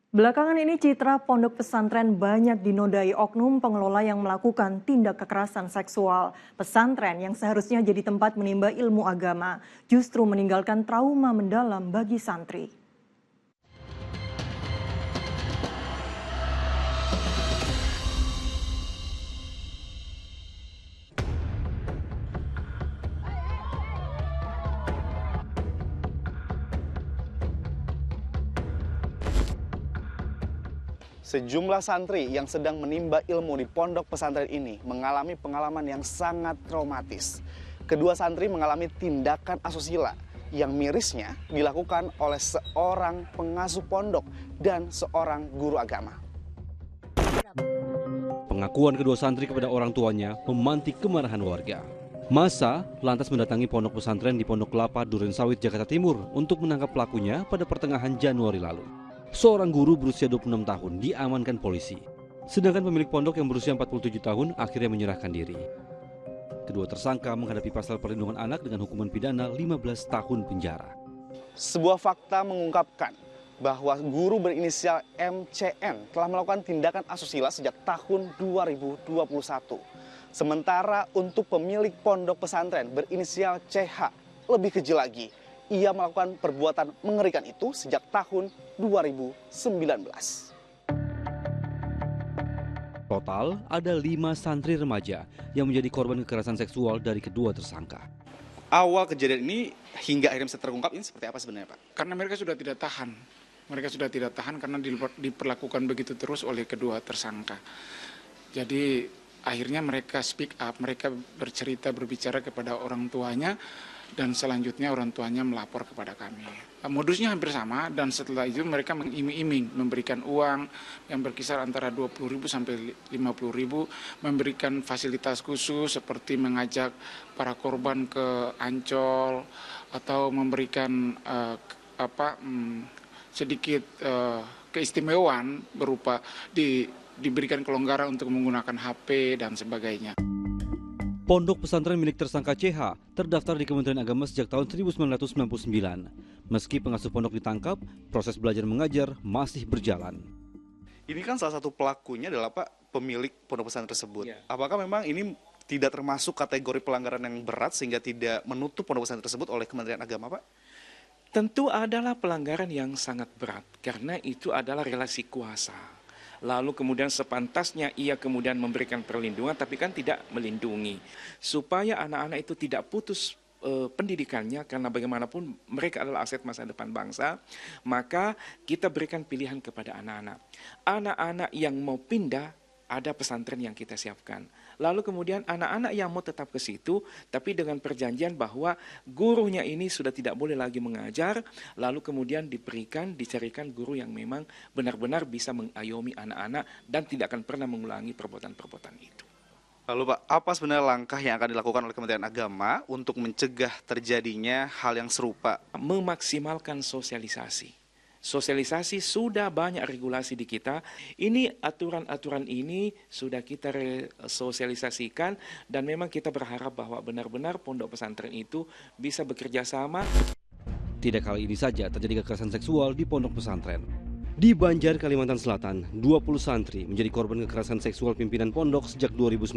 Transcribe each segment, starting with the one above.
Belakangan ini citra pondok pesantren banyak dinodai oknum pengelola yang melakukan tindak kekerasan seksual. Pesantren yang seharusnya jadi tempat menimba ilmu agama justru meninggalkan trauma mendalam bagi santri. Sejumlah santri yang sedang menimba ilmu di pondok pesantren ini mengalami pengalaman yang sangat traumatis. Kedua santri mengalami tindakan asusila yang mirisnya dilakukan oleh seorang pengasuh pondok dan seorang guru agama. Pengakuan kedua santri kepada orang tuanya memantik kemarahan warga. Massa lantas mendatangi pondok pesantren di Pondok Kelapa, Durensawit, Jakarta Timur untuk menangkap pelakunya pada pertengahan Januari lalu. Seorang guru berusia 26 tahun diamankan polisi. Sedangkan pemilik pondok yang berusia 47 tahun akhirnya menyerahkan diri. Kedua tersangka menghadapi pasal perlindungan anak dengan hukuman pidana 15 tahun penjara. Sebuah fakta mengungkapkan bahwa guru berinisial MCN telah melakukan tindakan asusila sejak tahun 2021. Sementara untuk pemilik pondok pesantren berinisial CH lebih keji lagi. Ia melakukan perbuatan mengerikan itu sejak tahun 2019. Total ada 5 santri remaja yang menjadi korban kekerasan seksual dari kedua tersangka. Awal kejadian ini hingga akhirnya bisa terungkap ini seperti apa sebenarnya, Pak? Karena mereka sudah tidak tahan. Mereka sudah tidak tahan karena diperlakukan begitu terus oleh kedua tersangka. Jadi akhirnya mereka speak up, mereka berbicara kepada orang tuanya, dan selanjutnya orang tuanya melapor kepada kami. Modusnya hampir sama, dan setelah itu mereka mengiming-iming memberikan uang yang berkisar antara 20.000 sampai 50.000, memberikan fasilitas khusus seperti mengajak para korban ke Ancol atau memberikan sedikit keistimewaan berupa diberikan kelonggaran untuk menggunakan HP dan sebagainya. Pondok pesantren milik tersangka CH terdaftar di Kementerian Agama sejak tahun 1999. Meski pengasuh pondok ditangkap, proses belajar mengajar masih berjalan. Ini kan salah satu pelakunya adalah Pak pemilik pondok pesantren tersebut. Ya. Apakah memang ini tidak termasuk kategori pelanggaran yang berat sehingga tidak menutup pondok pesantren tersebut oleh Kementerian Agama, Pak? Tentu adalah pelanggaran yang sangat berat karena itu adalah relasi kuasa. Lalu kemudian sepantasnya ia kemudian memberikan perlindungan tapi kan tidak melindungi. Supaya anak-anak itu tidak putus pendidikannya karena bagaimanapun mereka adalah aset masa depan bangsa, maka kita berikan pilihan kepada anak-anak. Anak-anak yang mau pindah ada pesantren yang kita siapkan. Lalu kemudian anak-anak yang mau tetap ke situ, tapi dengan perjanjian bahwa gurunya ini sudah tidak boleh lagi mengajar, lalu kemudian dicarikan guru yang memang benar-benar bisa mengayomi anak-anak dan tidak akan pernah mengulangi perbuatan-perbuatan itu. Lalu Pak, apa sebenarnya langkah yang akan dilakukan oleh Kementerian Agama untuk mencegah terjadinya hal yang serupa? Memaksimalkan sosialisasi. Sosialisasi sudah banyak regulasi di kita. Ini aturan-aturan ini sudah kita sosialisasikan dan memang kita berharap bahwa benar-benar pondok pesantren itu bisa bekerja sama. Tidak kali ini saja terjadi kekerasan seksual di pondok pesantren. Di Banjar, Kalimantan Selatan, 20 santri menjadi korban kekerasan seksual pimpinan pondok sejak 2019.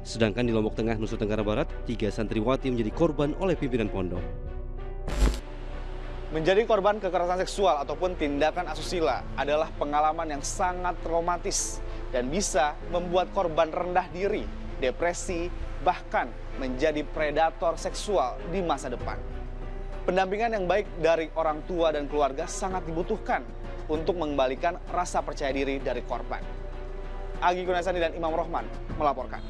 Sedangkan di Lombok Tengah, Nusa Tenggara Barat, 3 santriwati menjadi korban oleh pimpinan pondok. Menjadi korban kekerasan seksual ataupun tindakan asusila adalah pengalaman yang sangat traumatis dan bisa membuat korban rendah diri, depresi, bahkan menjadi predator seksual di masa depan. Pendampingan yang baik dari orang tua dan keluarga sangat dibutuhkan untuk mengembalikan rasa percaya diri dari korban. Agi Gunaisani dan Imam Rohman melaporkan.